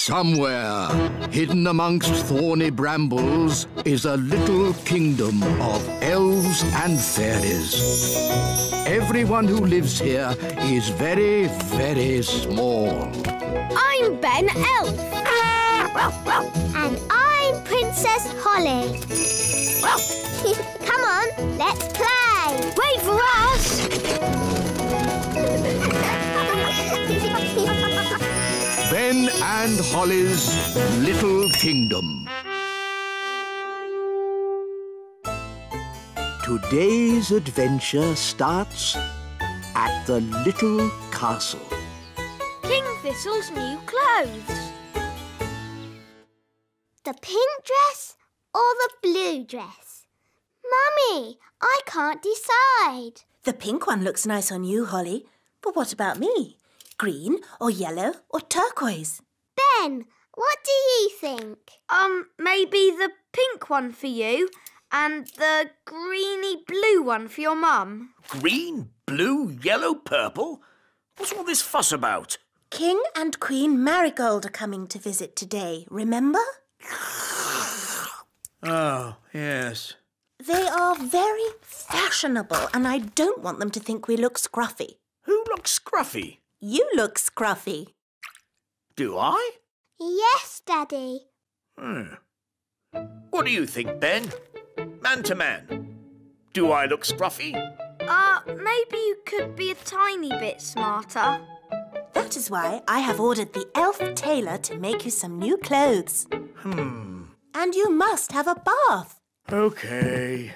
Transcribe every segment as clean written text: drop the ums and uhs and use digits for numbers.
Somewhere, hidden amongst thorny brambles, is a little kingdom of elves and fairies. Everyone who lives here is very, very small. I'm Ben Elf. And I'm Princess Holly. Come on, let's play. Wait for us. Ben and Holly's Little Kingdom. Today's adventure starts at the little castle. King Thistle's new clothes. The pink dress or the blue dress? Mummy, I can't decide. The pink one looks nice on you, Holly. But what about me? Green or yellow or turquoise? Ben, what do you think? Maybe the pink one for you and the greeny blue one for your mum. Green, blue, yellow, purple? What's all this fuss about? King and Queen Marigold are coming to visit today, remember? Oh, yes. They are very fashionable and I don't want them to think we look scruffy. Who looks scruffy? You look scruffy. Do I? Yes, Daddy. What do you think, Ben? Man to man. Do I look scruffy? Maybe you could be a tiny bit smarter. That is why I have ordered the elf tailor to make you some new clothes. And you must have a bath. OK.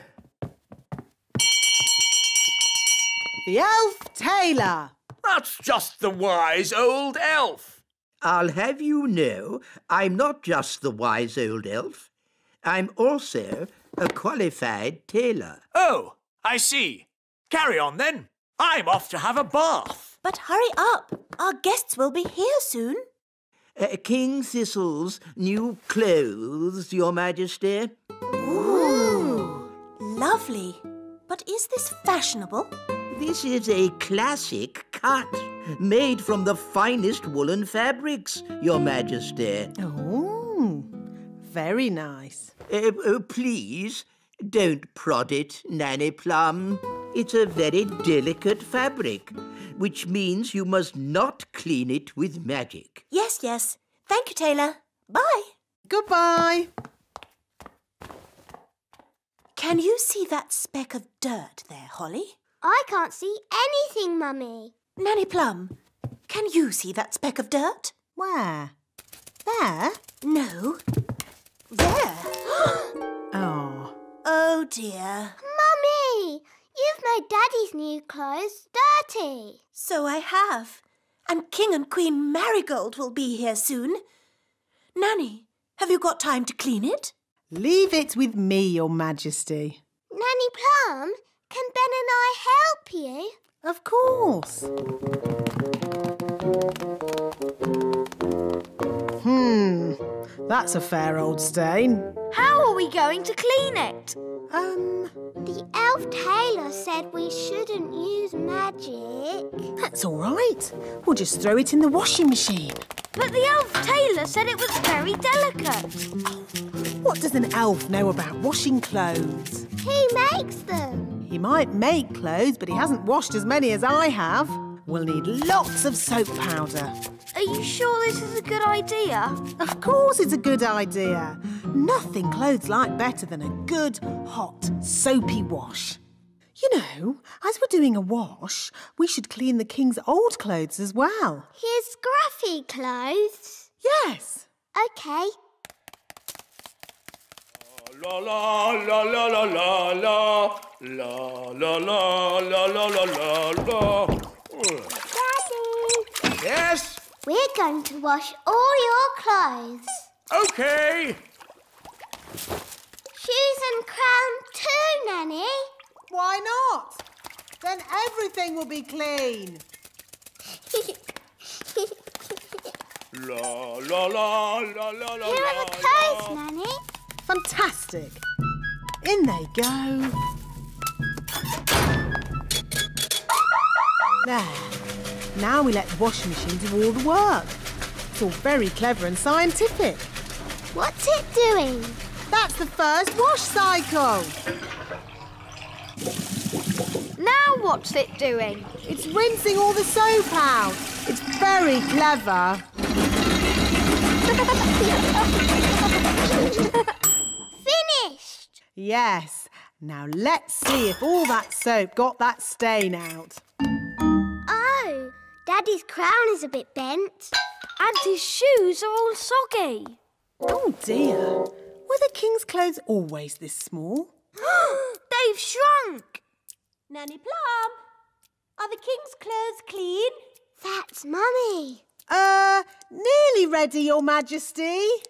The elf tailor. That's just the wise old elf. I'll have you know, I'm not just the wise old elf. I'm also a qualified tailor. Oh, I see. Carry on, then. I'm off to have a bath. But hurry up. Our guests will be here soon. King Thistle's new clothes, Your Majesty. Ooh, lovely. But is this fashionable? This is a classic cut, made from the finest woolen fabrics, Your Majesty. Oh, very nice. Please, don't prod it, Nanny Plum. It's a very delicate fabric, which means you must not clean it with magic. Yes, yes. Thank you, tailor. Bye. Goodbye. Can you see that speck of dirt there, Holly? I can't see anything, Mummy. Nanny Plum, can you see that speck of dirt? Where? There? No. There. Oh. Oh, dear. Mummy, you've made Daddy's new clothes dirty. So I have. And King and Queen Marigold will be here soon. Nanny, have you got time to clean it? Leave it with me, Your Majesty. Nanny Plum, can Ben and I help you? Of course. That's a fair old stain. How are we going to clean it? The elf tailor said we shouldn't use magic. That's all right. We'll just throw it in the washing machine. But the elf tailor said it was very delicate. What does an elf know about washing clothes? He makes them. He might make clothes, but he hasn't washed as many as I have. We'll need lots of soap powder. Are you sure this is a good idea? Of course it's a good idea. Nothing clothes like better than a good, hot, soapy wash. You know, as we're doing a wash, we should clean the king's old clothes as well. His scruffy clothes? Yes. OK. La la la la la la la la la la la la la la. Daddy! Yes? We're going to wash all your clothes. OK. Shoes and crown too, Nanny. Why not? Then everything will be clean. La la la la la la. Here are the clothes, Nanny. Fantastic. In they go. There. Now we let the washing machine do all the work. It's all very clever and scientific. What's it doing? That's the first wash cycle. Now what's it doing? It's rinsing all the soap out. It's very clever. Finished! Yes. Now let's see if all that soap got that stain out. Oh, Daddy's crown is a bit bent. And his shoes are all soggy. Oh dear. Were the king's clothes always this small? They've shrunk. Nanny Plum, are the king's clothes clean? That's Mummy. Nearly ready, Your Majesty.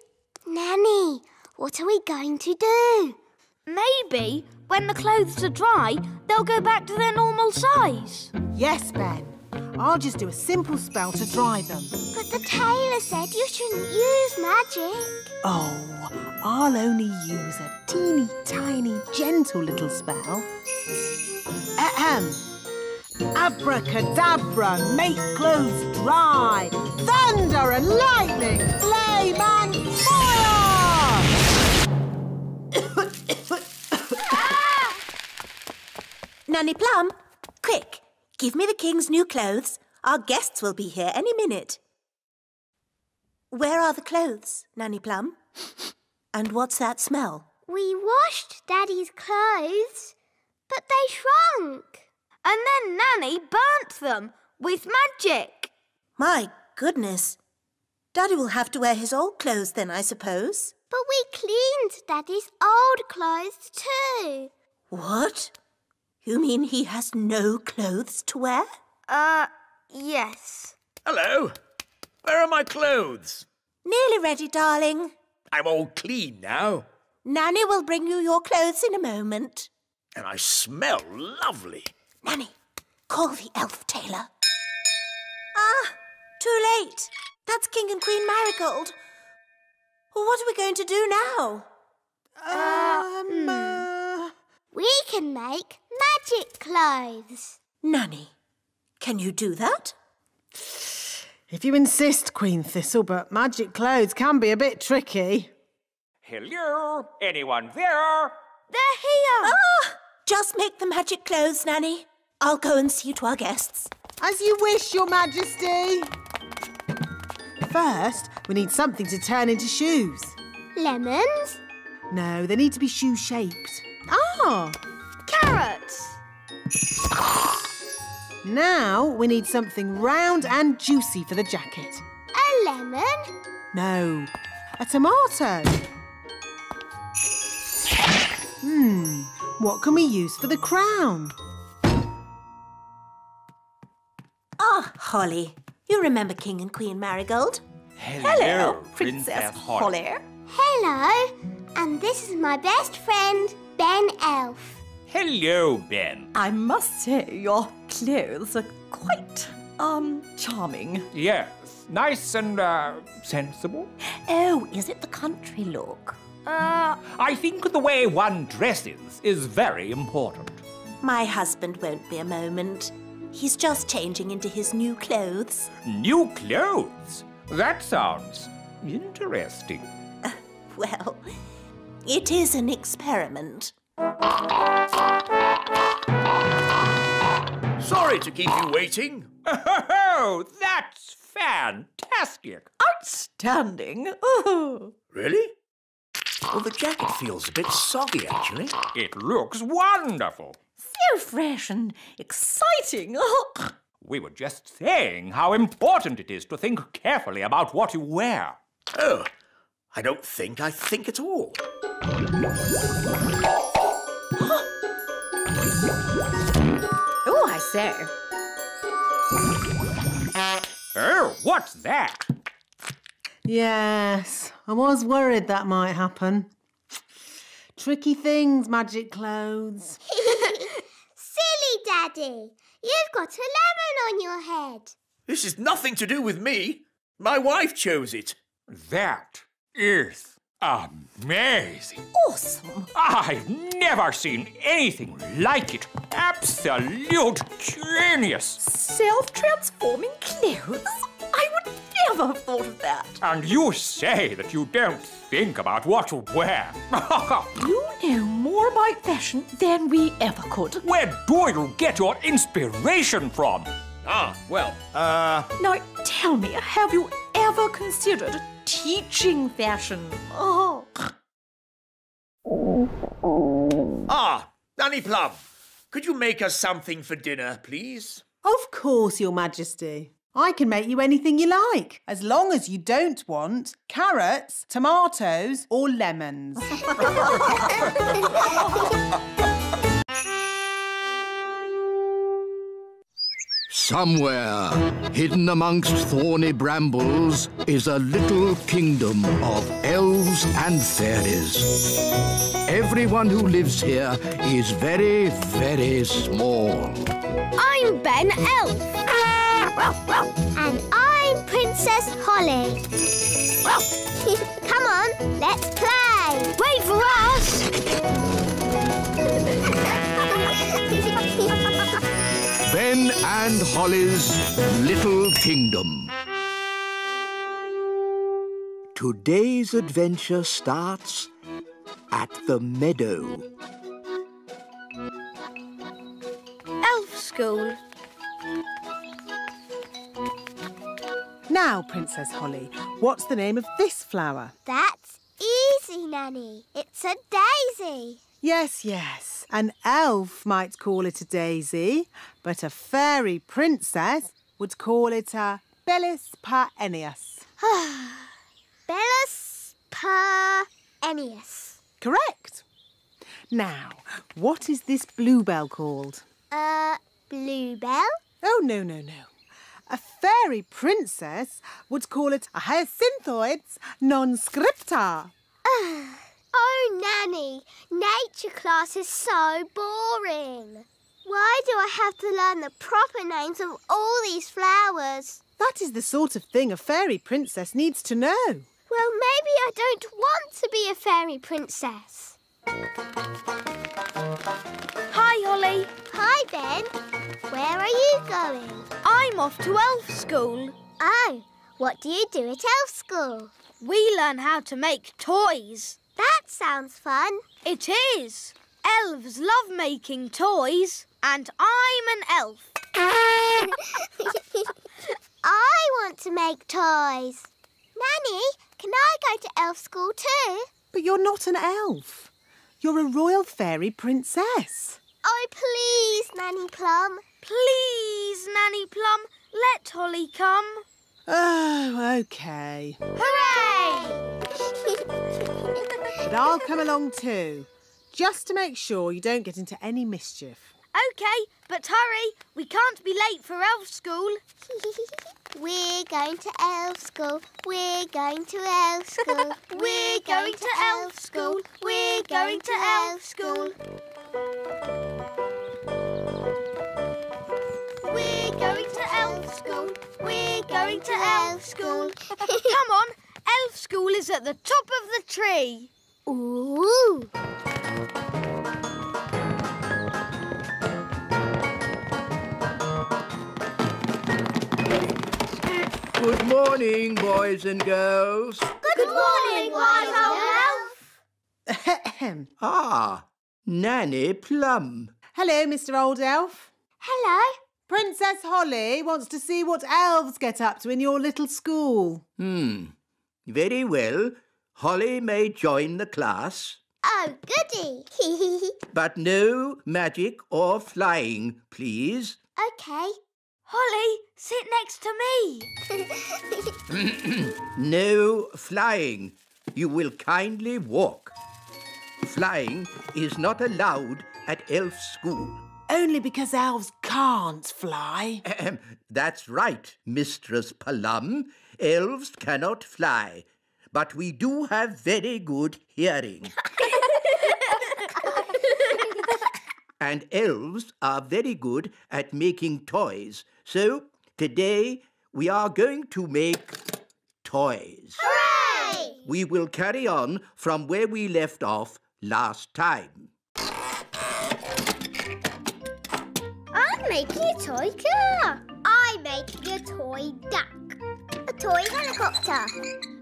Nanny, what are we going to do? Maybe when the clothes are dry, they'll go back to their normal size. Yes, Ben. I'll just do a simple spell to dry them. But the tailor said you shouldn't use magic. Oh, I'll only use a teeny tiny gentle little spell. Ahem. Abracadabra, make clothes dry. Thunder and lightning, flame and fire! Nanny Plum, quick, give me the king's new clothes. Our guests will be here any minute. Where are the clothes, Nanny Plum? And what's that smell? We washed Daddy's clothes, but they shrunk. And then Nanny burnt them with magic. My goodness. Daddy will have to wear his old clothes then, I suppose. But we cleaned Daddy's old clothes too. What? You mean he has no clothes to wear? Yes. Hello. Where are my clothes? Nearly ready, darling. I'm all clean now. Nanny will bring you your clothes in a moment. And I smell lovely. Nanny, call the elf tailor. Ah, too late. That's King and Queen Marigold. Well, what are we going to do now? We can make magic clothes. Nanny, can you do that? If you insist, Queen Thistle, but magic clothes can be a bit tricky. Hello? Anyone there? They're here. Ah! Just make the magic clothes, Nanny. I'll go and see to our guests. As you wish, Your Majesty. First, we need something to turn into shoes. Lemons? No, they need to be shoe-shaped. Ah! Carrots. Now we need something round and juicy for the jacket. A lemon? No, a tomato. What can we use for the crown? Ah, Holly. You remember King and Queen Marigold? Hello, Princess Holly. Hello. And this is my best friend, Ben Elf. Hello, Ben. I must say your clothes are quite, charming. Yes, nice and, sensible. Oh, is it the country look? I think the way one dresses is very important. My husband won't be a moment. He's just changing into his new clothes. New clothes? That sounds interesting. Well, it is an experiment. Sorry to keep you waiting. Oh, that's fantastic. Outstanding. Oh. Really? Well, the jacket feels a bit soggy, actually. It looks wonderful. So fresh and exciting. We were just saying how important it is to think carefully about what you wear. Oh, I don't think I think at all. Oh, I say. Oh, what's that? Yes, I was worried that might happen. Tricky things, magic clothes. Silly Daddy. You've got a lemon on your head. This is nothing to do with me. My wife chose it. That is amazing. Awesome. I've never seen anything like it. Absolute genius. Self-transforming clothes? I would never have thought of that. And you say that you don't think about what to wear. You know more about fashion than we ever could. Where do you get your inspiration from? Now, tell me, have you ever considered teaching fashion? Oh. Nanny Plum, could you make us something for dinner, please? Of course, Your Majesty. I can make you anything you like, as long as you don't want carrots, tomatoes or lemons. Somewhere, hidden amongst thorny brambles, is a little kingdom of elves and fairies. Everyone who lives here is very, very small. I'm Ben Elf. And I'm Princess Holly. Come on, let's play. Wait for us! Ben and Holly's Little Kingdom. Today's adventure starts at the meadow. Elf school. Now, Princess Holly, what's the name of this flower? That's easy, Nanny. It's a daisy. Yes, yes. An elf might call it a daisy, but a fairy princess would call it a Bellis perennius. Bellis perennius. Correct. Now, what is this bluebell called? Bluebell? Oh, no, no, no. A fairy princess would call it a hyacinthoids non scripta. Oh, Nanny, nature class is so boring. Why do I have to learn the proper names of all these flowers? That is the sort of thing a fairy princess needs to know. Well, maybe I don't want to be a fairy princess. Hi, Holly. Hi, Ben. Where are you going? I'm off to elf school. Oh, what do you do at elf school? We learn how to make toys. That sounds fun. It is. Elves love making toys, and I'm an elf. I want to make toys. Nanny, can I go to elf school too? But you're not an elf. You're a royal fairy princess. Oh, please, Nanny Plum. Please, Nanny Plum, let Holly come. Oh, OK. Hooray! But I'll come along too, just to make sure you don't get into any mischief. OK, but hurry. We can't be late for elf school. We're going to elf school. We're going to elf school. We're going to elf school. We're going to elf school. We're going to elf school. We're going to elf school. Come on, elf school is at the top of the tree. Ooh! Good morning, boys and girls. Good morning, wise old elf. Ah, Nanny Plum. Hello, Mr. Old Elf. Hello. Princess Holly wants to see what elves get up to in your little school. Very well. Holly may join the class. Oh, goody. But no magic or flying, please. OK. Holly, sit next to me. No flying. You will kindly walk. Flying is not allowed at elf school. Only because elves can't fly. That's right, Mistress Plum. Elves cannot fly, but we do have very good hearing. And elves are very good at making toys. So today we are going to make toys. Hooray! We will carry on from where we left off last time. I'm making a toy car. I'm making a toy duck. A toy helicopter.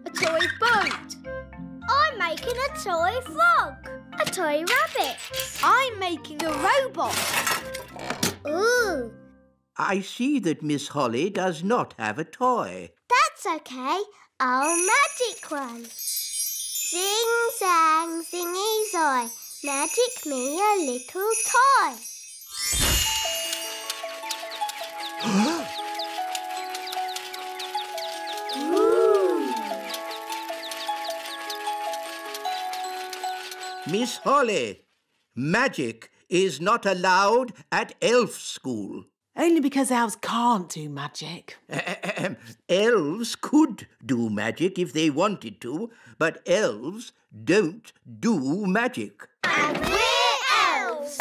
A toy boat. I'm making a toy frog. A toy rabbit. I'm making a robot. Ooh, I see that Miss Holly does not have a toy. that's okay. I'll magic one. Zing, zang, zingy, zoy. Magic me a little toy. Miss Holly, magic is not allowed at elf school. Only because elves can't do magic. Elves could do magic if they wanted to, but elves don't do magic. And we're elves.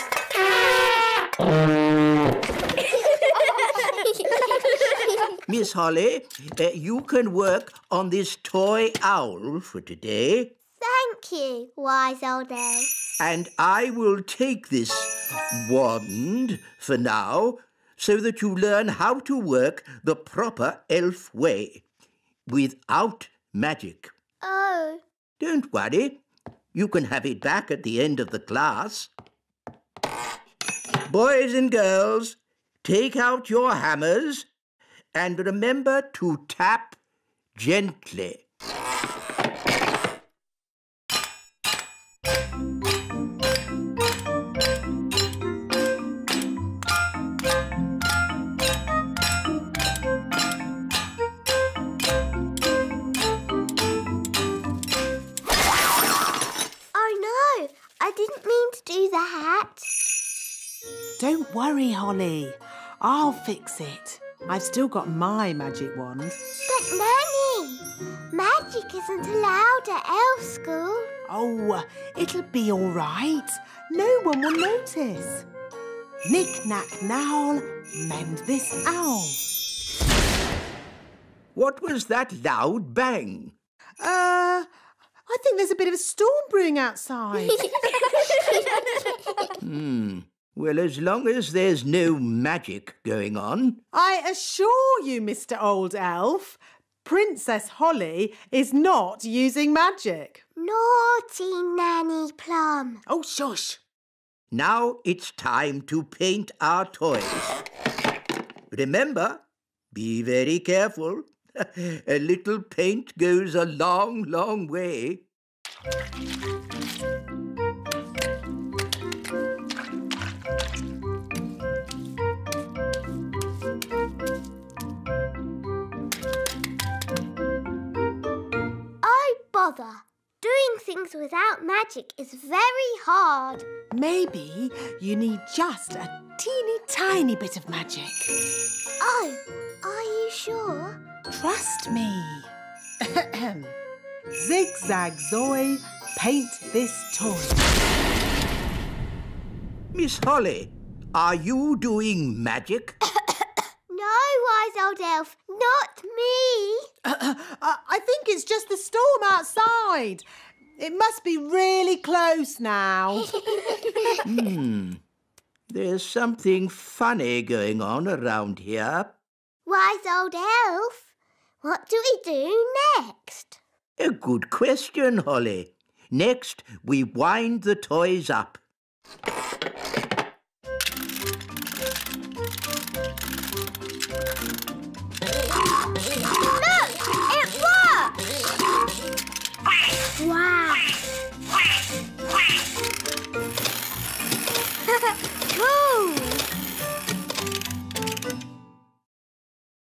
Miss Holly, you can work on this toy owl for today. Thank you, wise old elf. And I will take this wand for now so that you learn how to work the proper elf way without magic. Oh, Don't worry. You can have it back at the end of the class. Boys and girls, take out your hammers and remember to tap gently. I didn't mean to do that. Don't worry, Holly. I'll fix it. I've still got my magic wand. But Nanny, magic isn't allowed at elf school. Oh, it'll be all right. No one will notice. Knick, knack, knowl, mend this owl. What was that loud bang? I think there's a bit of a storm brewing outside. Well, as long as there's no magic going on. I assure you, Mr. Old Elf, Princess Holly is not using magic. Naughty Nanny Plum. Oh, shush. Now it's time to paint our toys. Remember, be very careful. A little paint goes a long, long way. Oh, bother. Doing things without magic is very hard. Maybe you need just a teeny tiny bit of magic. Oh, are you sure? Trust me. Zigzag Zoe, paint this toy. Miss Holly, are you doing magic? No, wise old elf, not me. I think it's just the storm outside. It must be really close now. There's something funny going on around here. Wise old elf, what do we do next? A good question, Holly. Next, we wind the toys up. Look, it works! Wow! Cool!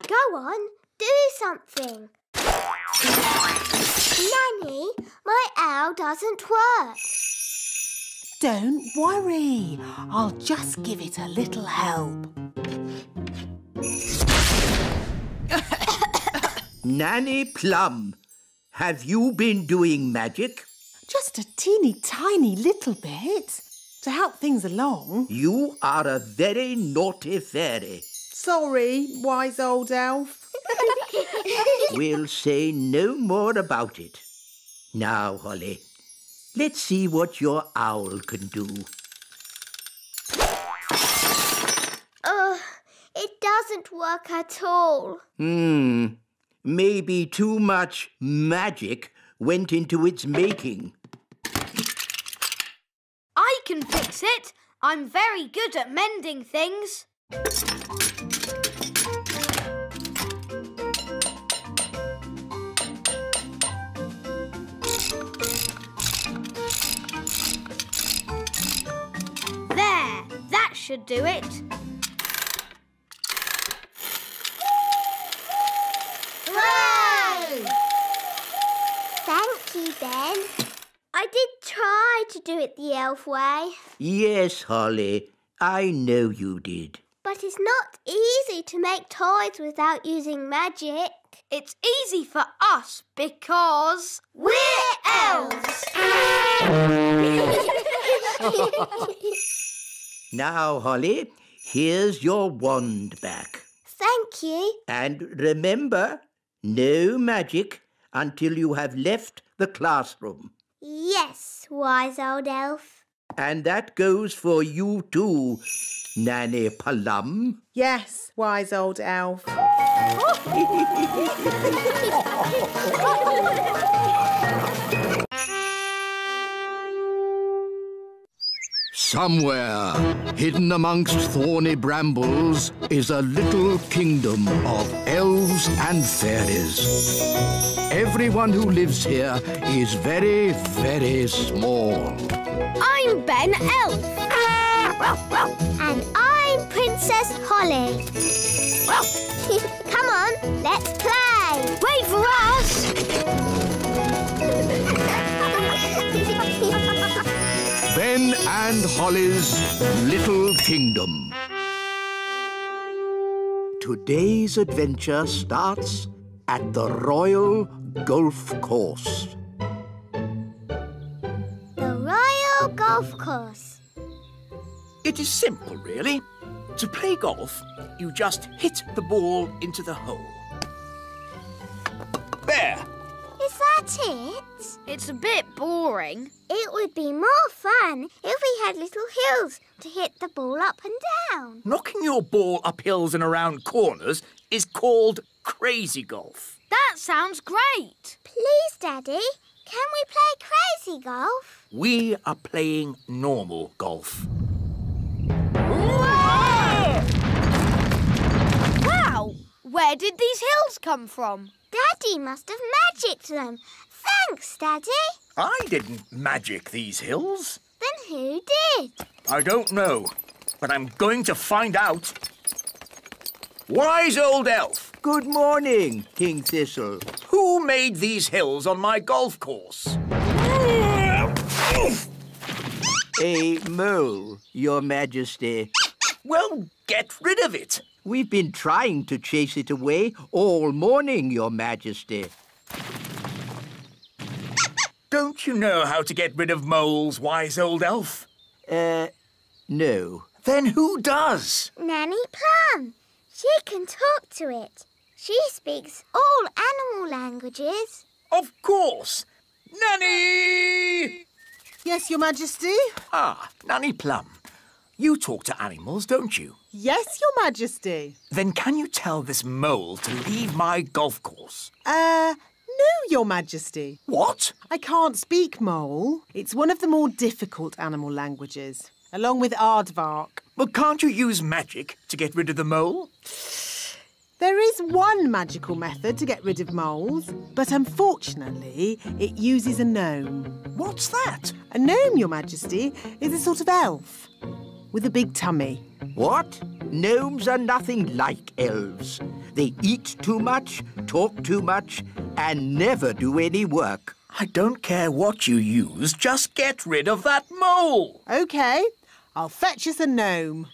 Go on, do something. Nanny, my owl doesn't work. Don't worry. I'll just give it a little help. Nanny Plum, have you been doing magic? Just a teeny tiny little bit to help things along. You are a very naughty fairy. Sorry, wise old elf. We'll say no more about it. Now, Holly, let's see what your owl can do. It doesn't work at all. Maybe too much magic went into its making. I can fix it. I'm very good at mending things. There, that should do it. Hooray! Thank you, Ben. I did try to do it the elf way. Yes, Holly, I know you did. But it's not easy to make toys without using magic. It's easy for us because we're elves! Now, Holly, here's your wand back. Thank you. And remember, no magic until you have left the classroom. Yes, wise old elf. And that goes for you too, Nanny Plum. Yes, wise old elf. Somewhere, hidden amongst thorny brambles, is a little kingdom of elves and fairies. Everyone who lives here is very, very small. I'm Ben Elf. And I'm Princess Holly. Come on, let's play. Wait for us. Ben and Holly's Little Kingdom. Today's adventure starts at the Royal Golf Course. The Royal Golf Course. It is simple, really. To play golf, you just hit the ball into the hole. There. Is that it? It's a bit boring. It would be more fun if we had little hills to hit the ball up and down. Knocking your ball up hills and around corners is called crazy golf. That sounds great. Please, Daddy, can we play crazy golf? We are playing normal golf. Wow! Where did these hills come from? Daddy must have magicked them. Thanks, Daddy. I didn't magic these hills. Then who did? I don't know, but I'm going to find out. Wise old elf, Good morning, King Thistle. who made these hills on my golf course? A mole, Your Majesty. Well, get rid of it. We've been trying to chase it away all morning, Your Majesty. Don't you know how to get rid of moles, wise old elf? No. Then who does? Nanny Plum. She can talk to it. She speaks all animal languages. Of course. Nanny! Yes, Your Majesty? Ah, Nanny Plum. You talk to animals, don't you? Yes, Your Majesty. Then can you tell this mole to leave my golf course? No, Your Majesty. What? I can't speak mole. It's one of the more difficult animal languages, along with aardvark. But can't you use magic to get rid of the mole? There is one magical method to get rid of moles, but unfortunately it uses a gnome. What's that? A gnome, Your Majesty, is a sort of elf with a big tummy. What? Gnomes are nothing like elves. They eat too much, talk too much, and never do any work. I don't care what you use, just get rid of that mole. OK, I'll fetch us a gnome.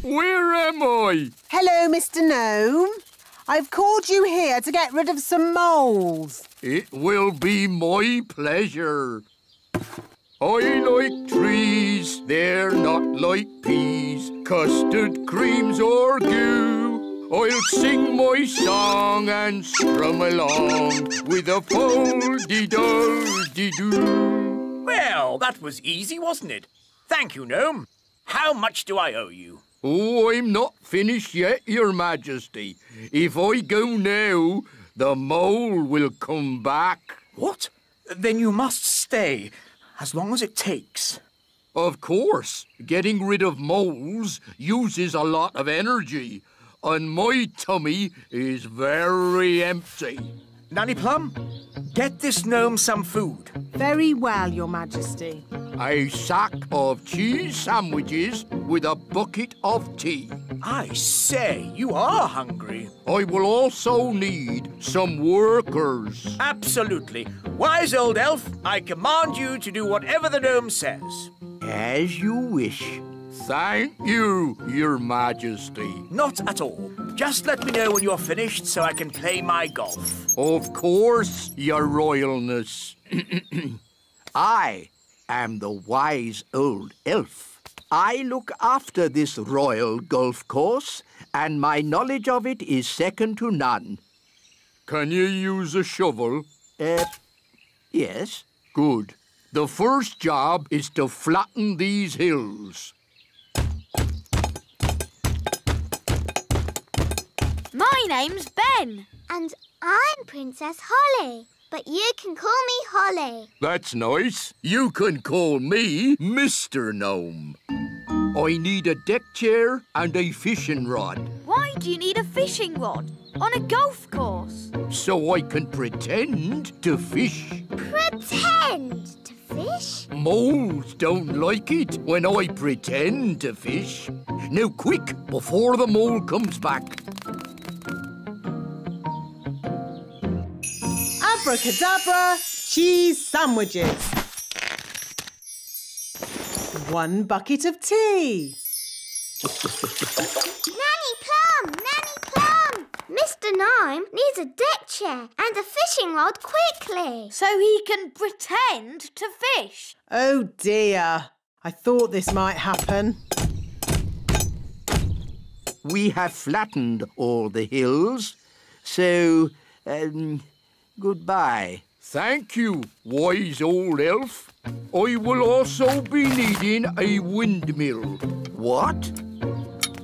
Where am I? Hello, Mr. Gnome. I've called you here to get rid of some moles. It will be my pleasure. I like trees, they're not like peas, custard creams or goo. I'll sing my song and strum along with a fol-de-dol-de-doo. Well, that was easy, wasn't it? Thank you, Gnome. How much do I owe you? Oh, I'm not finished yet, Your Majesty. If I go now, the mole will come back. What? Then you must stay, as long as it takes. Of course. Getting rid of moles uses a lot of energy, and my tummy is very empty. Nanny Plum, get this gnome some food. Very well, Your Majesty. A sack of cheese sandwiches with a bucket of tea. I say, you are hungry. I will also need some workers. Absolutely. Wise old elf, I command you to do whatever the gnome says. As you wish. Thank you, Your Majesty. Not at all. Just let me know when you're finished so I can play my golf. Of course, Your Royalness. I am the wise old elf. I look after this royal golf course, and my knowledge of it is second to none. Can you use a shovel? Yes. Good. The first job is to flatten these hills. My name's Ben. And I'm Princess Holly, but you can call me Holly. That's nice. You can call me Mr. Gnome. I need a deck chair and a fishing rod. Why do you need a fishing rod on a golf course? So I can pretend to fish. Pretend to fish? Moles don't like it when I pretend to fish. Now quick, before the mole comes back. Abracadabra, cheese sandwiches. 1 bucket of tea. Nanny Plum! Nanny Plum! Mr. Gnome needs a deck chair and a fishing rod quickly. So he can pretend to fish. Oh dear. I thought this might happen. We have flattened all the hills, so, goodbye. Thank you, wise old elf. I will also be needing a windmill. What?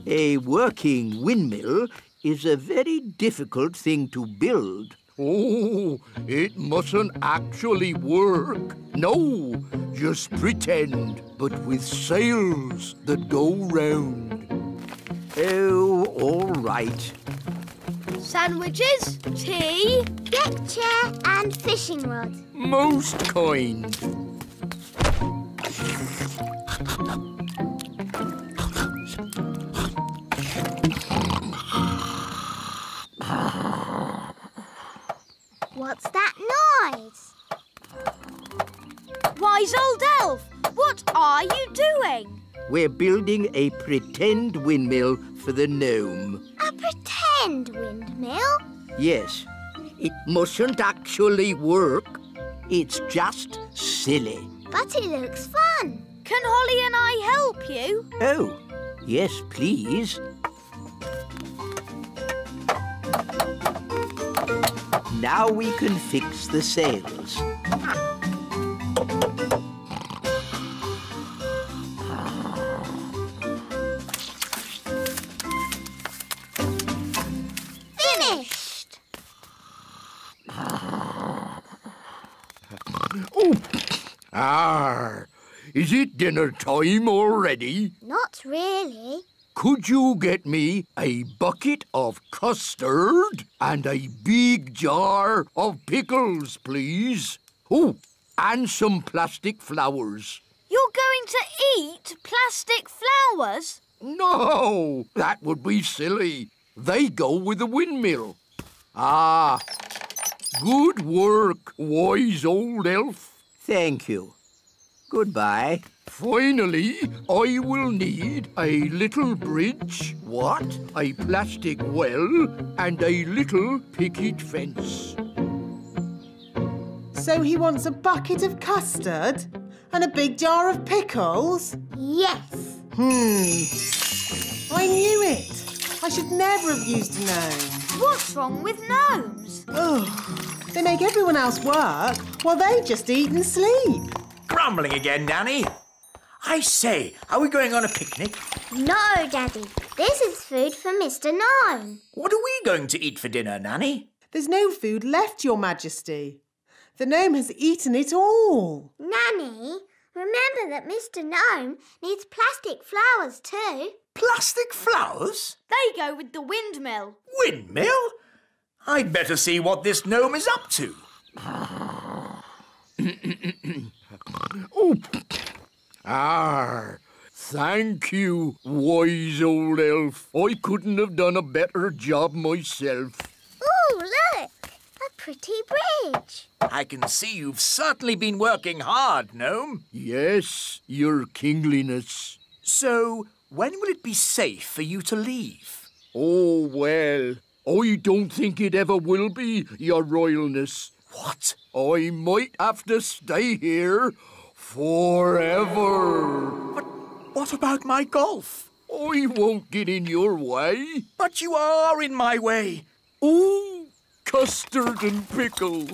A working windmill is a very difficult thing to build. Oh, it mustn't actually work. No, just pretend, but with sails that go round. Oh, all right. Sandwiches, tea, deck chair and fishing rod. Most kind. What's that noise? Wise old elf, what are you doing? We're building a pretend windmill for the gnome. A pretend windmill? Yes. It mustn't actually work. It's just silly. But it looks fun. Can Holly and I help you? Oh, yes, please. Now we can fix the sails. Finished! Oh, is it dinner time already? Not really. Could you get me a bucket of custard and a big jar of pickles, please? Oh, and some plastic flowers. You're going to eat plastic flowers? No, that would be silly. They go with the windmill. Ah, good work, wise old elf. Thank you. Goodbye. Finally, I will need a little bridge. What? A plastic well and a little picket fence. So he wants a bucket of custard and a big jar of pickles? Yes. I knew it. I should never have used a gnome. What's wrong with gnomes? Ugh. They make everyone else work while they just eat and sleep. Grumbling again, Nanny. I say, are we going on a picnic? No, Daddy. This is food for Mr. Gnome. What are we going to eat for dinner, Nanny? There's no food left, Your Majesty. The gnome has eaten it all. Nanny, remember that Mr. Gnome needs plastic flowers too. Plastic flowers? They go with the windmill. Windmill? I'd better see what this gnome is up to. Oh. Thank you, wise old elf. I couldn't have done a better job myself. Ooh, look! A pretty bridge. I can see you've certainly been working hard, gnome. Yes, your kingliness. So, when will it be safe for you to leave? Oh, well, I don't think it ever will be, your royalness. What? I might have to stay here forever. But what about my golf? I won't get in your way. But you are in my way. Oh, custard and pickles.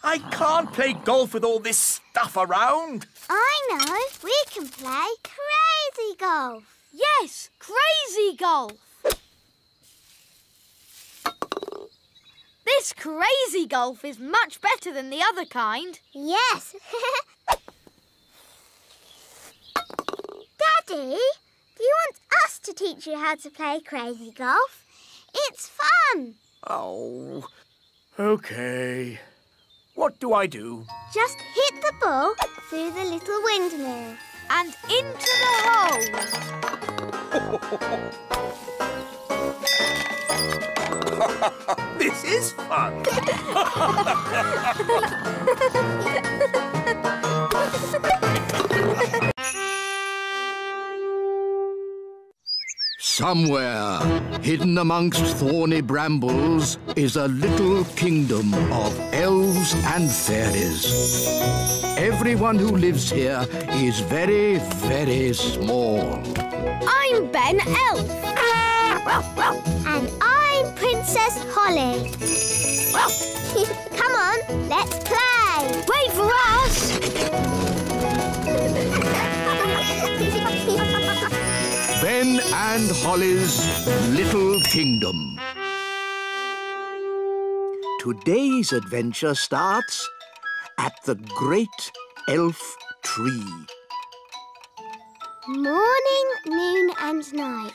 I can't play golf with all this stuff around. I know. We can play crazy golf. Yes, crazy golf. This crazy golf is much better than the other kind. Yes. Daddy, do you want us to teach you how to play crazy golf? It's fun. Oh, OK. What do I do? Just hit the ball through the little windmill. And into the hole. This is fun. Somewhere, hidden amongst thorny brambles, is a little kingdom of elves and fairies. Everyone who lives here is very, very small. I'm Ben Elf. And I'm Princess Holly. Come on, let's play. Wait for us. Ben and Holly's Little Kingdom. Today's adventure starts at the Great Elf Tree. Morning, noon and night.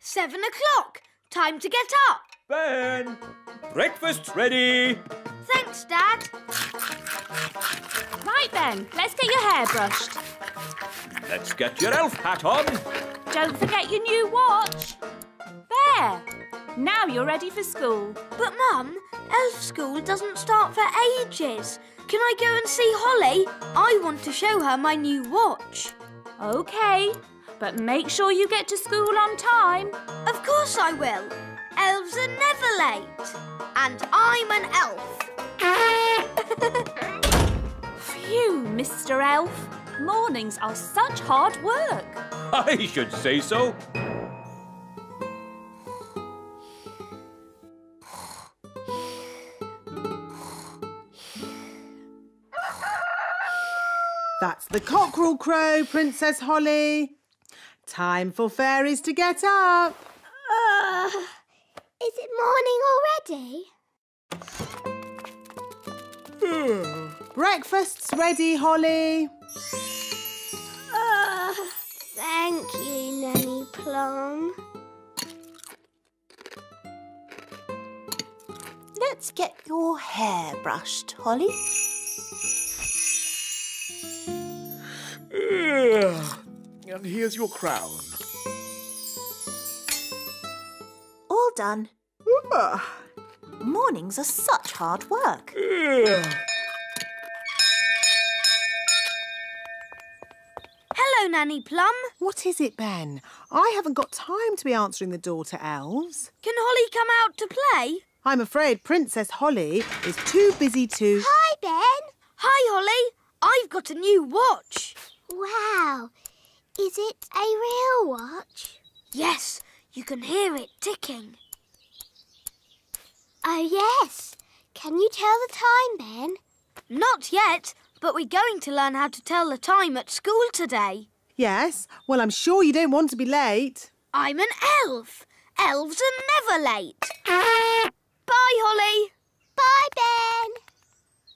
$7 o'clock. Time to get up. Ben, breakfast's ready. Thanks, Dad. Right then, let's get your hair brushed. Let's get your elf hat on. Don't forget your new watch. There. Now you're ready for school. But, Mum, elf school doesn't start for ages. Can I go and see Holly? I want to show her my new watch. OK, but make sure you get to school on time. Of course I will. Elves are never late. And I'm an elf. Phew, Mr. Elf. Mornings are such hard work. I should say so. That's the cockerel crow, Princess Holly. Time for fairies to get up. Is it morning already? Breakfast's ready, Holly. Thank you, Nanny Plum. Let's get your hair brushed, Holly. And here's your crown. All done. Mornings are such hard work. Hello, Nanny Plum. What is it, Ben? I haven't got time to be answering the door to elves. Can Holly come out to play? I'm afraid Princess Holly is too busy to... Hi, Ben. Hi, Holly. I've got a new watch. Wow. Is it a real watch? Yes, you can hear it ticking. Oh, yes. Can you tell the time, Ben? Not yet, but we're going to learn how to tell the time at school today. Yes, well, I'm sure you don't want to be late. I'm an elf. Elves are never late. Bye, Holly. Bye, Ben.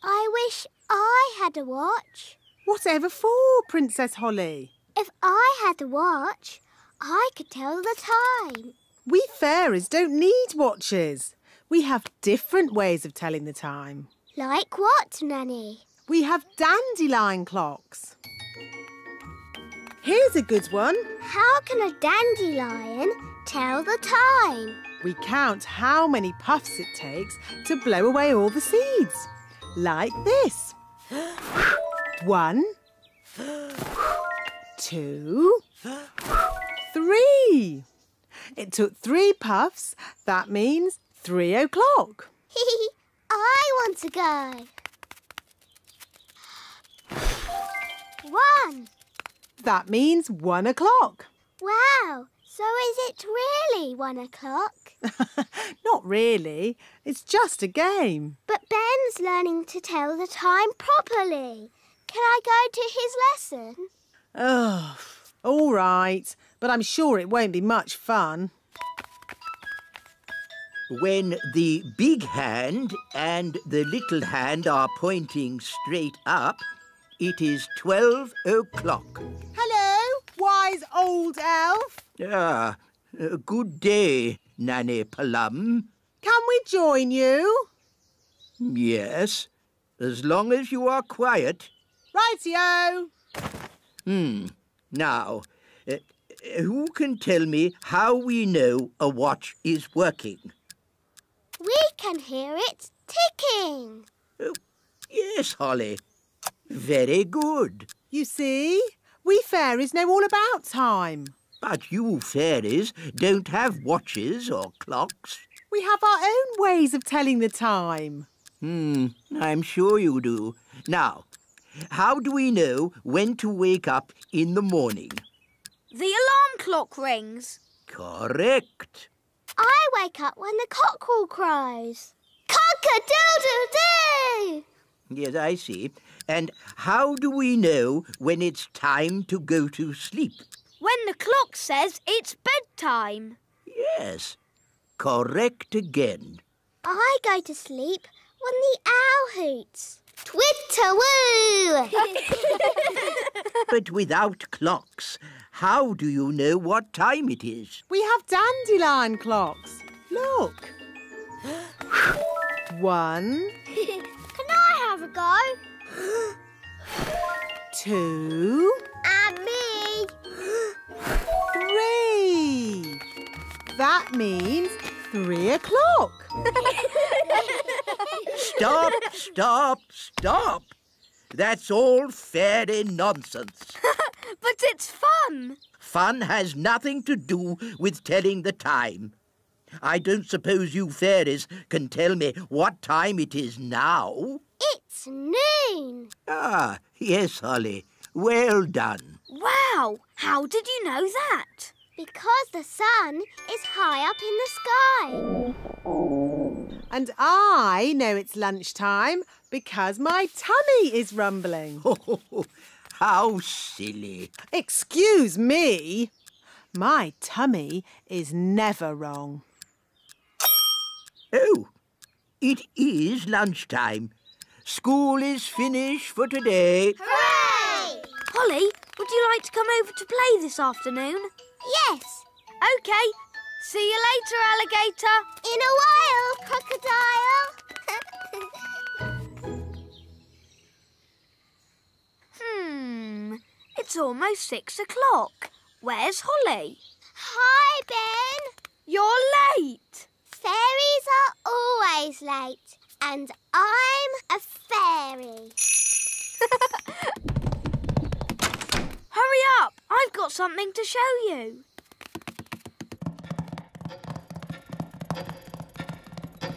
I wish I had a watch. Whatever for, Princess Holly? If I had a watch, I could tell the time. We fairies don't need watches. We have different ways of telling the time. Like what, Nanny? We have dandelion clocks. Here's a good one. How can a dandelion tell the time? We count how many puffs it takes to blow away all the seeds. Like this. 1, 2, 3. It took 3 puffs. That means 3 o'clock. I want to go. 1. That means 1 o'clock. Wow. So is it really 1 o'clock? Not really. It's just a game. But Ben's learning to tell the time properly. Can I go to his lesson? Oh, all right. But I'm sure it won't be much fun. When the big hand and the little hand are pointing straight up, it is 12 o'clock. Hello, wise old elf. Ah, good day, Nanny Plum. Can we join you? Yes, as long as you are quiet. Rightio. Now, who can tell me how we know a watch is working? We can hear it ticking. Yes, Holly. Very good. You see, we fairies know all about time. But you fairies don't have watches or clocks. We have our own ways of telling the time. I'm sure you do. Now, how do we know when to wake up in the morning? The alarm clock rings. Correct. I wake up when the cockerel crows. Cock-a-doodle-doo! Yes, I see. And how do we know when it's time to go to sleep? When the clock says it's bedtime. Yes, correct again. I go to sleep when the owl hoots. Twitter-woo! But without clocks, how do you know what time it is? We have dandelion clocks. Look. 1, Can I have a go? 2, And me. 3. That means 3 o'clock. Stop, stop, stop. That's all fairy nonsense. But it's fun. Fun has nothing to do with telling the time. I don't suppose you fairies can tell me what time it is now. It's noon. Ah, yes, Holly. Well done. Wow, how did you know that? Because the sun is high up in the sky. And I know it's lunchtime because my tummy is rumbling. How silly. Excuse me. My tummy is never wrong. Oh, it is lunchtime. School is finished for today. Hooray! Holly, would you like to come over to play this afternoon? Yes. OK. See you later, alligator. In a while, crocodile. It's almost 6 o'clock. Where's Holly? Hi, Ben. You're late. Fairies are always late. And I'm a fairy. Hurry up. I've got something to show you.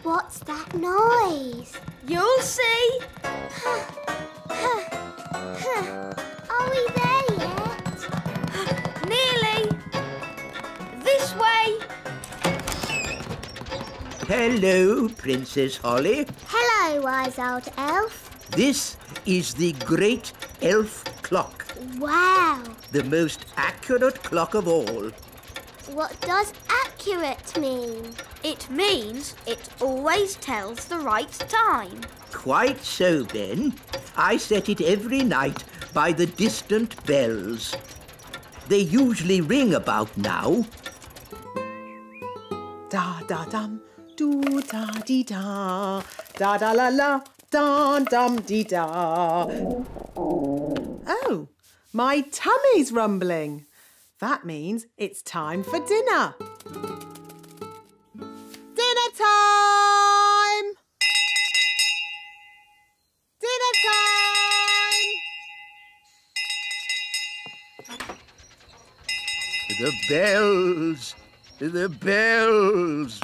What's that noise? You'll see. Are we there yet? Nearly. This way. Hello, Princess Holly. Hello, wise old elf. This is the great elf clock, Wow. the most accurate clock of all. What does accurate mean? It means it always tells the right time. Quite so, Ben. I set it every night by the distant bells. They usually ring about now. Da da dum, do da dee da, da da la la, da dum dee da. Oh, my tummy's rumbling. That means it's time for dinner. Dinner time! Dinner time! The bells! The bells!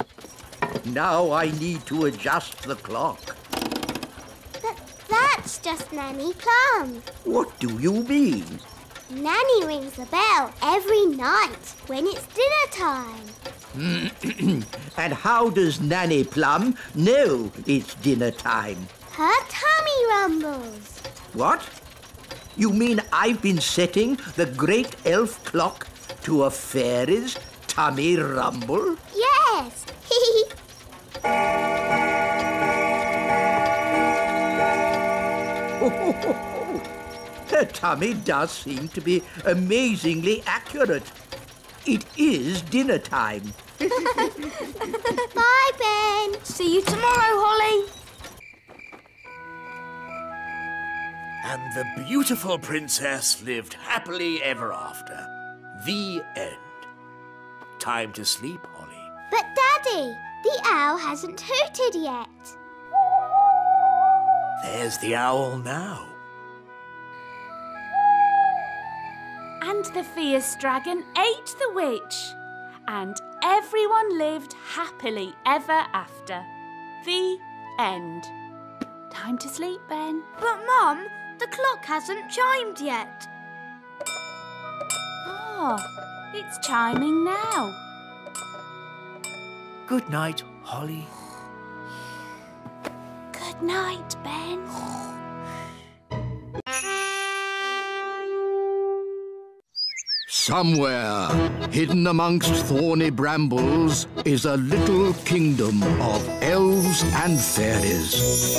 Now I need to adjust the clock. But that's just Nanny Plum. What do you mean? Nanny rings the bell every night when it's dinner time. And how does Nanny Plum know it's dinner time? Her tummy rumbles. What? You mean I've been setting the great elf clock to a fairy's tummy rumble? Yes. Her tummy does seem to be amazingly accurate. It is dinner time. Bye, Ben. See you tomorrow, Holly. And the beautiful princess lived happily ever after. The end. Time to sleep, Holly. But, Daddy, the owl hasn't hooted yet. There's the owl now. And the fierce dragon ate the witch. And everyone lived happily ever after. The end. Time to sleep, Ben. But, Mum, the clock hasn't chimed yet. Oh, it's chiming now. Good night, Holly. Good night, Ben. Somewhere, hidden amongst thorny brambles, is a little kingdom of elves and fairies.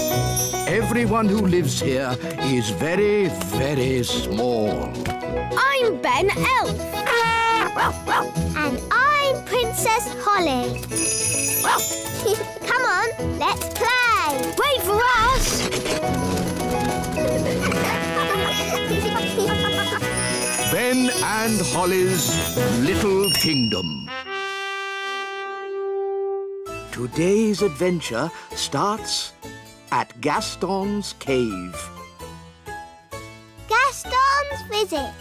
Everyone who lives here is very, very small. I'm Ben Elf. And I'm Princess Holly. Come on, let's play. Wait for us. Ben and Holly's Little Kingdom. Today's adventure starts at Gaston's cave. Gaston's visit.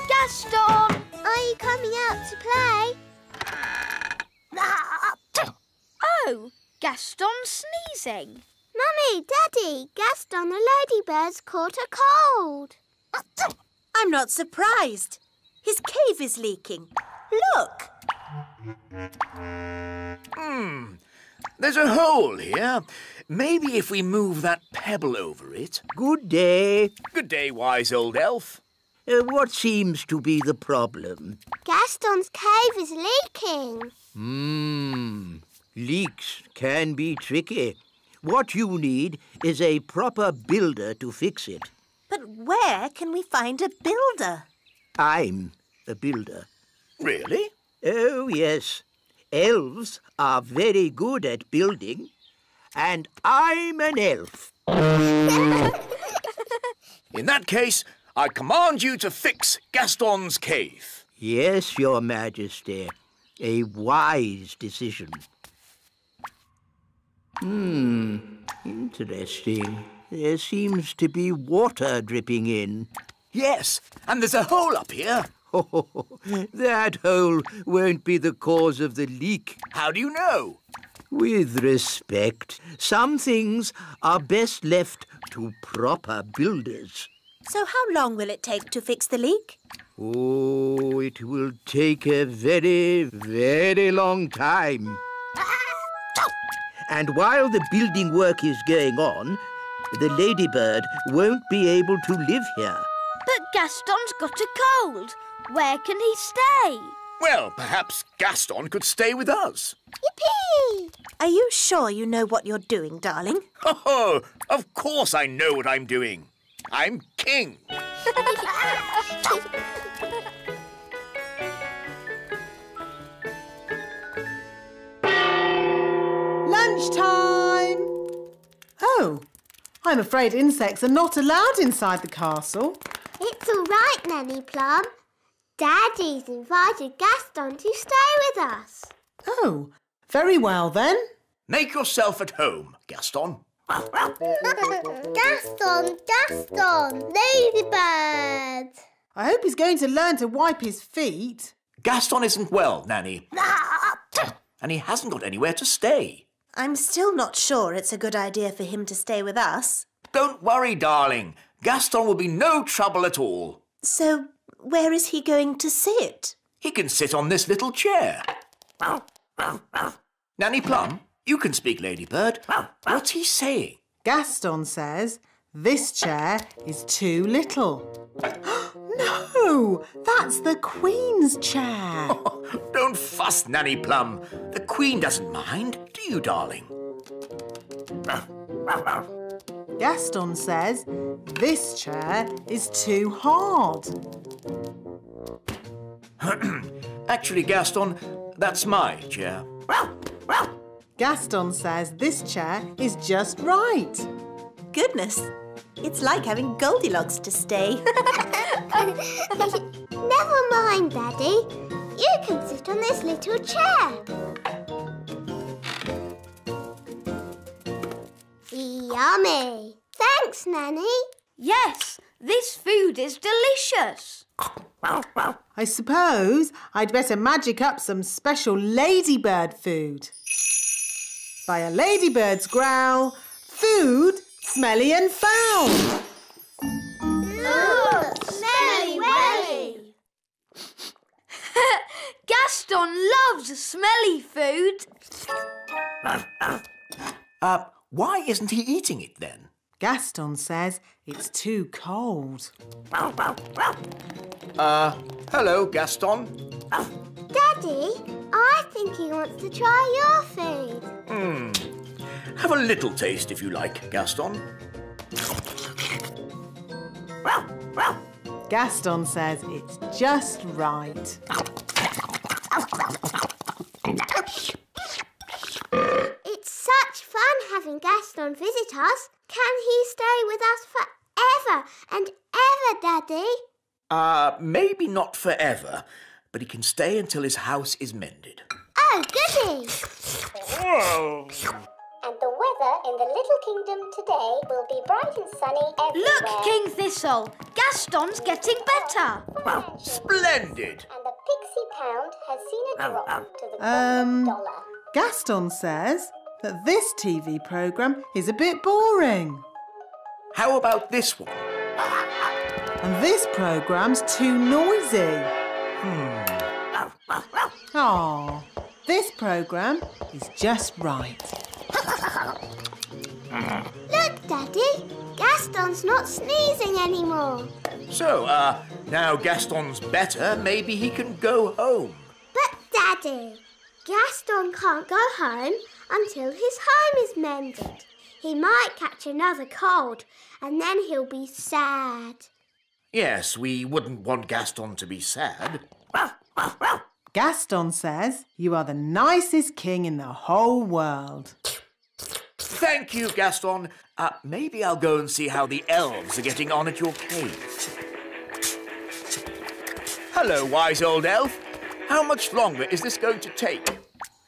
Gaston! Are you coming out to play? Oh, Gaston's sneezing. Mummy, Daddy, Gaston the ladybird's caught a cold. I'm not surprised. His cave is leaking. Look. There's a hole here. Maybe if we move that pebble over it. Good day. Good day, wise old elf. What seems to be the problem? Gaston's cave is leaking. Leaks can be tricky. What you need is a proper builder to fix it. But where can we find a builder? I'm a builder. Really? Oh, yes. Elves are very good at building. And I'm an elf. In that case, I command you to fix Gaston's cave. Yes, Your Majesty. A wise decision. Interesting. There seems to be water dripping in. Yes, and there's a hole up here. Oh, that hole won't be the cause of the leak. How do you know? With respect, some things are best left to proper builders. So how long will it take to fix the leak? Oh, it will take a very, very long time. And while the building work is going on, the ladybird won't be able to live here. But Gaston's got a cold. Where can he stay? Well, perhaps Gaston could stay with us. Yippee! Are you sure you know what you're doing, darling? Oh, of course I know what I'm doing. I'm king. Lunchtime! Oh, I'm afraid insects are not allowed inside the castle. It's all right, Nanny Plum. Daddy's invited Gaston to stay with us. Oh, very well then. Make yourself at home, Gaston. Gaston, Ladybird. I hope he's going to learn to wipe his feet. Gaston isn't well, Nanny. And he hasn't got anywhere to stay. I'm still not sure it's a good idea for him to stay with us. Don't worry, darling. Gaston will be no trouble at all. So, where is he going to sit? He can sit on this little chair. Nanny Plum, you can speak, Ladybird. What's he saying? Gaston says this chair is too little. No, that's the Queen's chair. Don't fuss, Nanny Plum. The Queen doesn't mind, do you, darling? Gaston says this chair is too hard. Actually, Gaston, that's my chair. Gaston says this chair is just right. Goodness, it's like having Goldilocks to stay. Never mind, Daddy. You can sit on this little chair. Yummy. Thanks, Nanny. Yes, this food is delicious. I suppose I'd better magic up some special ladybird food. By a ladybird's growl, food smelly and foul. Ooh, smelly welly. Gaston loves smelly food. Why isn't he eating it then? Gaston says it's too cold. Hello, Gaston. Daddy, I think he wants to try your food. Have a little taste if you like, Gaston. Gaston says it's just right. It's such fun having Gaston visit us. Can he stay with us forever and ever, Daddy? Maybe not forever, but he can stay until his house is mended. Oh, goody! Oh. And the weather in the Little Kingdom today will be bright and sunny everywhere. Look, King Thistle, Gaston's getting better. Splendid! And the Pixie Pound has seen a drop to the $1. Gaston says that this TV programme is a bit boring. How about this one? And this programme's too noisy. Aw, this programme is just right. Look, Daddy, Gaston's not sneezing anymore. So, now Gaston's better, maybe he can go home. But, Daddy, Gaston can't go home until his home is mended. He might catch another cold and then he'll be sad. Yes, we wouldn't want Gaston to be sad. Gaston says you are the nicest king in the whole world. Thank you, Gaston. Maybe I'll go and see how the elves are getting on at your cave. Hello, wise old elf. How much longer is this going to take?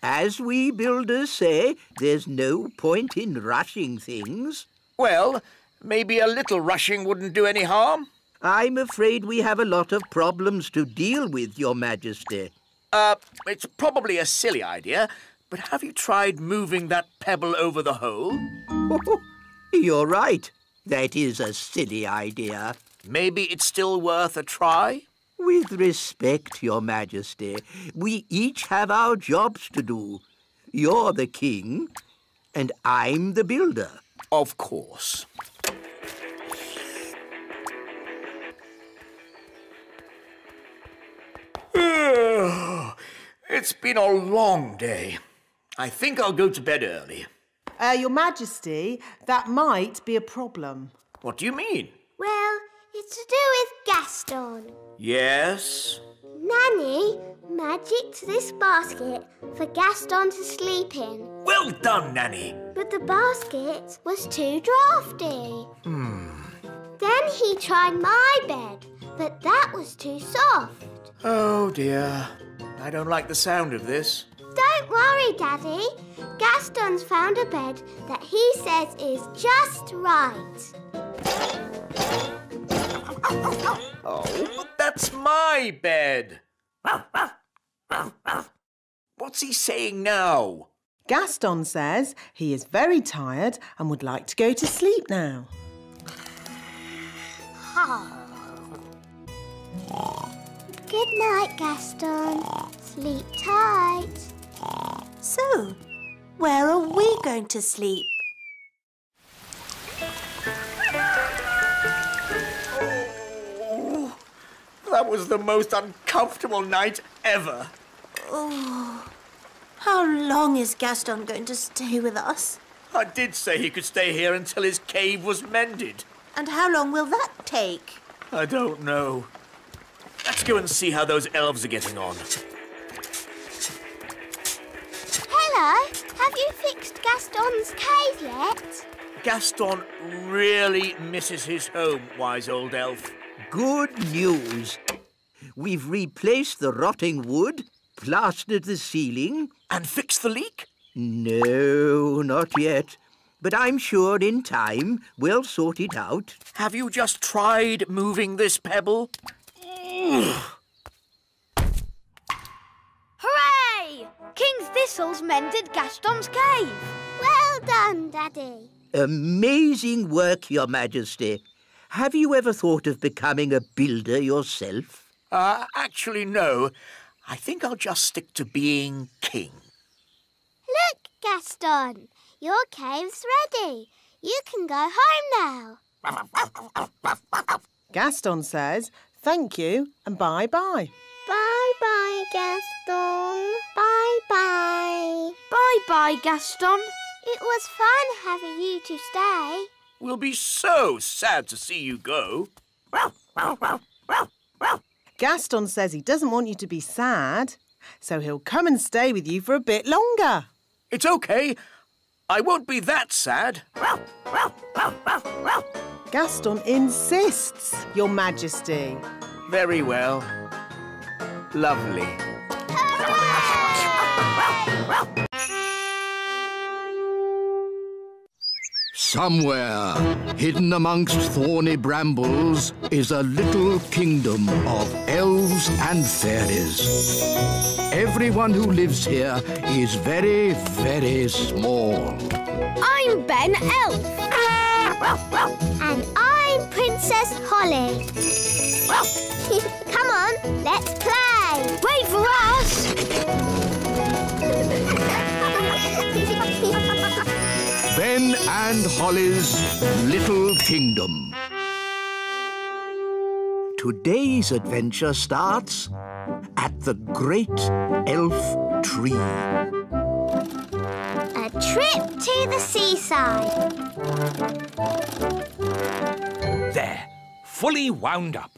As we builders say, there's no point in rushing things. Well, maybe a little rushing wouldn't do any harm. I'm afraid we have a lot of problems to deal with, Your Majesty. It's probably a silly idea, But have you tried moving that pebble over the hole? You're right. That is a silly idea. Maybe it's still worth a try? With respect, Your Majesty, we each have our jobs to do. You're the king, and I'm the builder. Of course. It's been a long day. I think I'll go to bed early. Your Majesty, that might be a problem. What do you mean? Well, it's to do with Gaston. Yes? Nanny magicked this basket for Gaston to sleep in. Well done, Nanny. But the basket was too drafty. Then he tried my bed, but that was too soft. Oh, dear. I don't like the sound of this. Don't worry, Daddy. Gaston's found a bed that he says is just right. Oh, but that's my bed. What's he saying now? Gaston says he is very tired and would like to go to sleep now. Good night, Gaston. Sleep tight. So, where are we going to sleep? Oh, that was the most uncomfortable night ever. Oh, how long is Gaston going to stay with us? I did say he could stay here until his cave was mended. And how long will that take? I don't know. Let's go and see how those elves are getting on. Hello, have you fixed Gaston's cave yet? Gaston really misses his home, wise old elf. Good news. We've replaced the rotting wood, plastered the ceiling. And fixed the leak? No, not yet. But I'm sure in time we'll sort it out. Have you just tried moving this pebble? Hooray! King Thistle's mended Gaston's cave. Well done, Daddy. Amazing work, Your Majesty. Have you ever thought of becoming a builder yourself? Actually, no. I think I'll just stick to being king. Look, Gaston, your cave's ready. You can go home now. Gaston says thank you and bye-bye. Bye-bye, Gaston. Bye-bye. Bye-bye, Gaston. It was fun having you to stay. We'll be so sad to see you go. Gaston says he doesn't want you to be sad, so he'll come and stay with you for a bit longer. It's okay. I won't be that sad. Gaston insists, Your Majesty. Very well. Lovely. Somewhere, hidden amongst thorny brambles, is a little kingdom of elves and fairies. Everyone who lives here is very, very small. I'm Ben Elf. And I'm Princess Holly. Come on, let's play. Wait for us. Ben and Holly's Little Kingdom. Today's adventure starts at the Great Elf Tree. A trip to the seaside. There, fully wound up.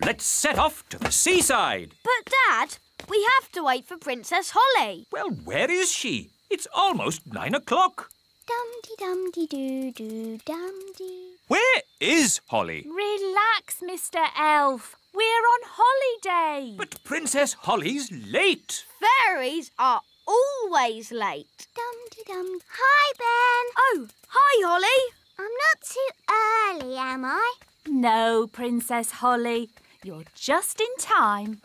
Let's set off to the seaside. But, Dad, we have to wait for Princess Holly. Well, where is she? It's almost 9 o'clock. Dum-de-dum-de-doo-doo-dum-de. Where is Holly? Relax, Mr. Elf. We're on holiday. But Princess Holly's late. Fairies are always late. Dum-de-dum. Hi, Ben. Oh, hi, Holly. I'm not too early, am I? No, Princess Holly. You're just in time.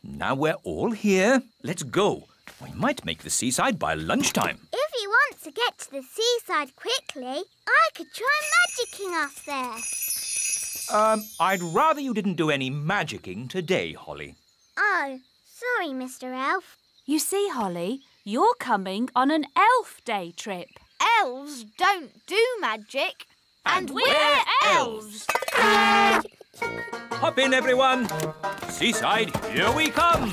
Now we're all here. Let's go. We might make the seaside by lunchtime. If you want to get to the seaside quickly, I could try magicking us there. I'd rather you didn't do any magicking today, Holly. Oh, sorry, Mr. Elf. You see, Holly, you're coming on an elf day trip. Elves don't do magic. And we're elves. Hop in, everyone. Seaside, here we come.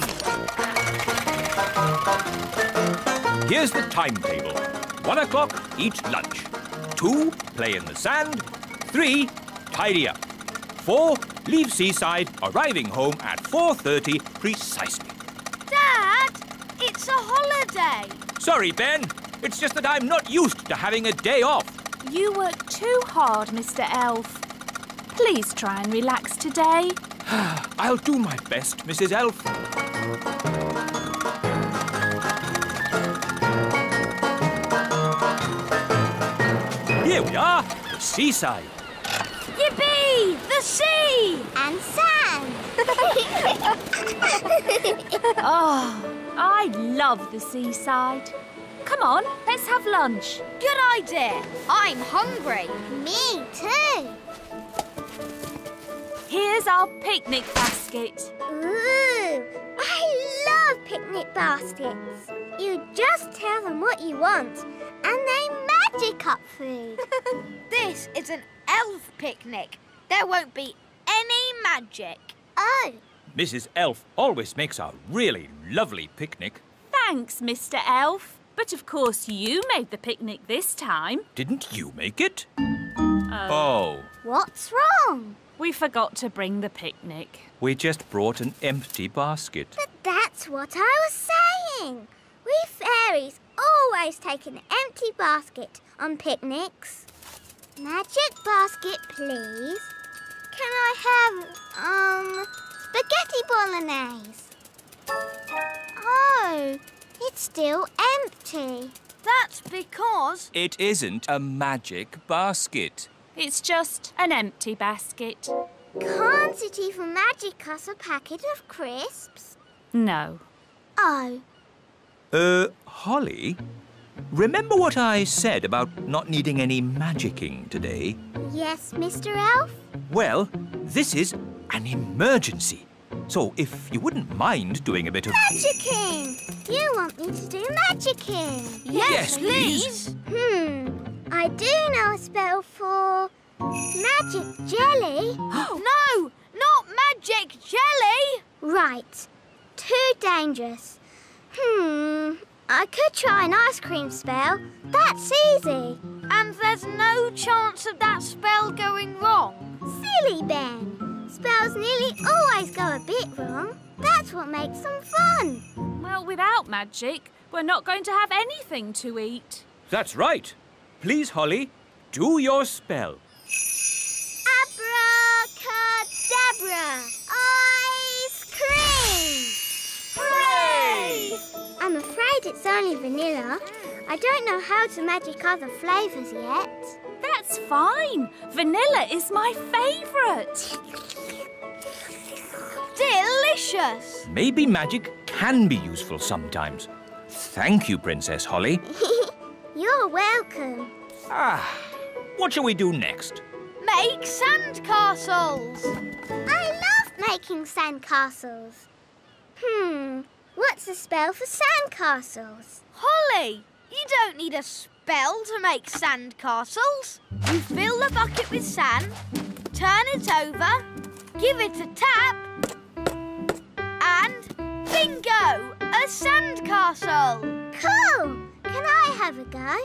Here's the timetable. 1 o'clock, eat lunch. 2, play in the sand. 3, tidy up. 4, leave Seaside, arriving home at 4:30 precisely. Dad, it's a holiday. Sorry, Ben. It's just that I'm not used to having a day off. You work too hard, Mr. Elf. Please try and relax today. I'll do my best, Mrs. Elf. Here we are, the seaside. Yippee! The sea! And sand. Oh, I love the seaside. Come on, let's have lunch. Good idea. I'm hungry. Me too. Here's our picnic basket. Ooh, I love picnic baskets. You just tell them what you want and they magic up food. This is an elf picnic. There won't be any magic. Oh. Mrs. Elf always makes a really lovely picnic. Thanks, Mr. Elf. But of course you made the picnic this time. Didn't you make it? Oh. What's wrong? We forgot to bring the picnic. We just brought an empty basket. But that's what I was saying. We fairies always take an empty basket on picnics. Magic basket, please. Can I have, spaghetti bolognese? Oh, it's still empty. That's because... It isn't a magic basket. It's just an empty basket. Can't it even magic us a packet of crisps? No. Oh. Holly, remember what I said about not needing any magicking today? Yes, Mr. Elf? Well, this is an emergency. So if you wouldn't mind doing a bit of... Magicking! You want me to do magicking? Yes, please. I do know a spell for magic jelly. No, not magic jelly. Right. Too dangerous. I could try an ice cream spell. That's easy. And there's no chance of that spell going wrong. Silly Ben. Spells nearly always go a bit wrong. That's what makes them fun. Well, without magic, we're not going to have anything to eat. That's right. Please, Holly, do your spell. Abracadabra! Ice cream! Hooray! I'm afraid it's only vanilla. I don't know how to magic other flavours yet. That's fine. Vanilla is my favourite. Delicious! Maybe magic can be useful sometimes. Thank you, Princess Holly. You're welcome. What shall we do next? Make sandcastles. I love making sandcastles. What's a spell for sandcastles? Holly, you don't need a spell to make sandcastles. You fill the bucket with sand, turn it over, give it a tap, and bingo! A sandcastle! Cool! Can I have a go?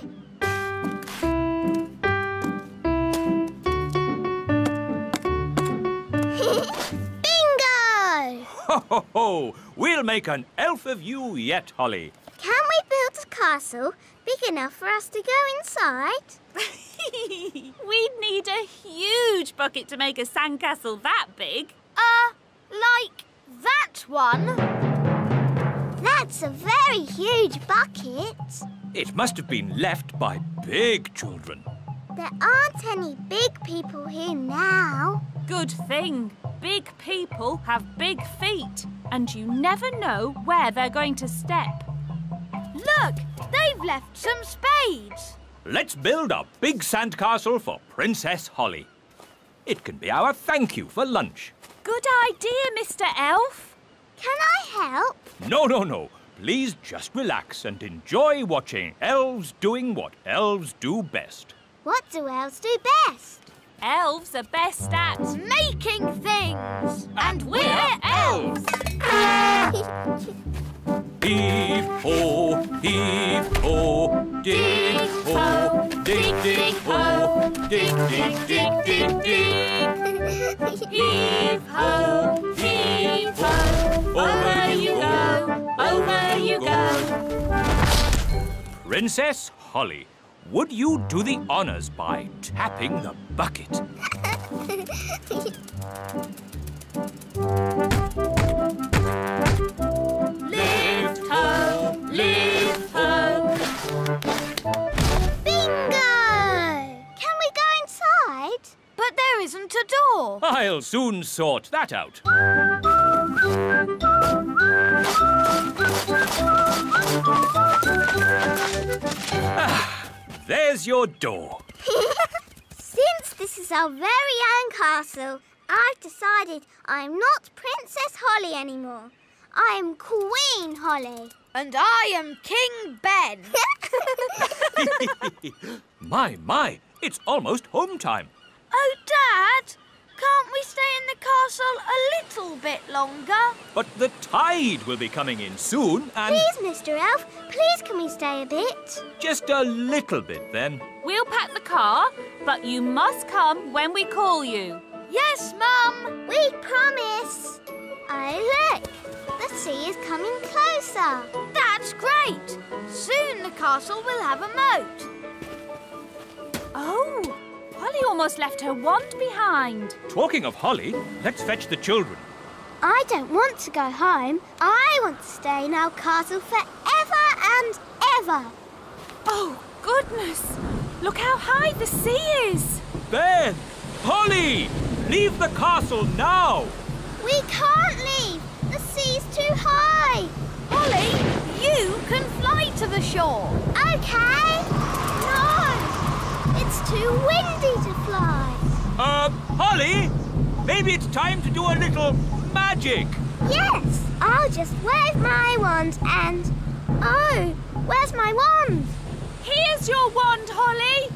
Bingo! Ho, ho, ho! We'll make an elf of you yet, Holly. Can we build a castle big enough for us to go inside? We'd need a huge bucket to make a sandcastle that big. Like that one? That's a very huge bucket. It must have been left by big children. There aren't any big people here now. Good thing. Big people have big feet, and you never know where they're going to step. Look, they've left some spades. Let's build a big sandcastle for Princess Holly. It can be our thank you for lunch. Good idea, Mr. Elf. Can I help? No. Please just relax and enjoy watching elves doing what elves do best. What do elves do best? Elves are best at Making things. And we're elves. Heave-ho, heave-ho, dig-ho, dig-dig-ho, dig-dig-dig-dig-dig. Heave-ho, heave-ho, over you go. Princess Holly, would you do the honours by tapping the bucket? Lift ho, lift ho. Bingo! Can we go inside? But there isn't a door. I'll soon sort that out. There's your door. Since this is our very own castle, I've decided I'm not Princess Holly anymore. I am Queen Holly. And I am King Ben. My, it's almost home time. Oh, Dad, can't we stay in the castle a little bit longer? But the tide will be coming in soon and... Please, Mr. Elf, please can we stay a bit? Just a little bit then. We'll pack the car, but you must come when we call you. Yes, Mum. We promise. Oh, look, the sea is coming closer. That's great. Soon the castle will have a moat. Oh, Holly almost left her wand behind. Talking of Holly, let's fetch the children. I don't want to go home. I want to stay in our castle forever and ever. Oh, goodness. Look how high the sea is. Ben! Holly! Leave the castle now! We can't leave. The sea's too high. Holly, you can fly to the shore. OK. No, it's too windy to fly. Holly? Maybe it's time to do a little magic. Yes, I'll just wave my wand and... Oh, where's my wand? Here's your wand, Holly.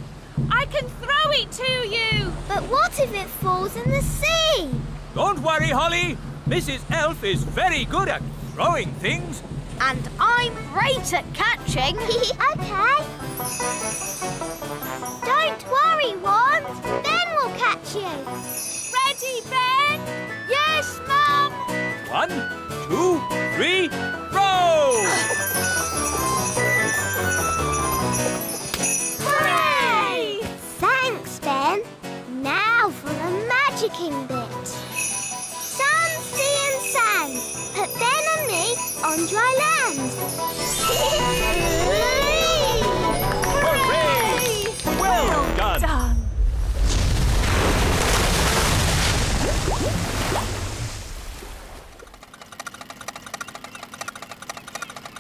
I can throw it to you. But what if it falls in the sea? Don't worry, Holly. Mrs. Elf is very good at throwing things. And I'm great at catching. OK. Don't worry, wand. Ben will catch you. Ready, Ben? Yes, Mum. 1, 2, 3, throw! Hooray! Thanks, Ben. Now for the magicking bit. Sun, sea and sand. Put Ben and me on dry land. Hooray! Well done.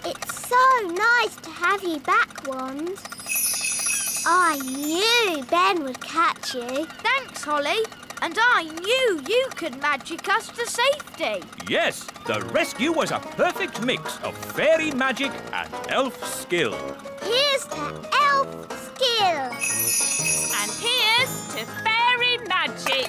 It's so nice to have you back, Wand. I knew Ben would catch you. Thanks, Holly. And I knew you could magic us to safety. Yes, the rescue was a perfect mix of fairy magic and elf skill. Here's to elf skill. And here's to fairy magic.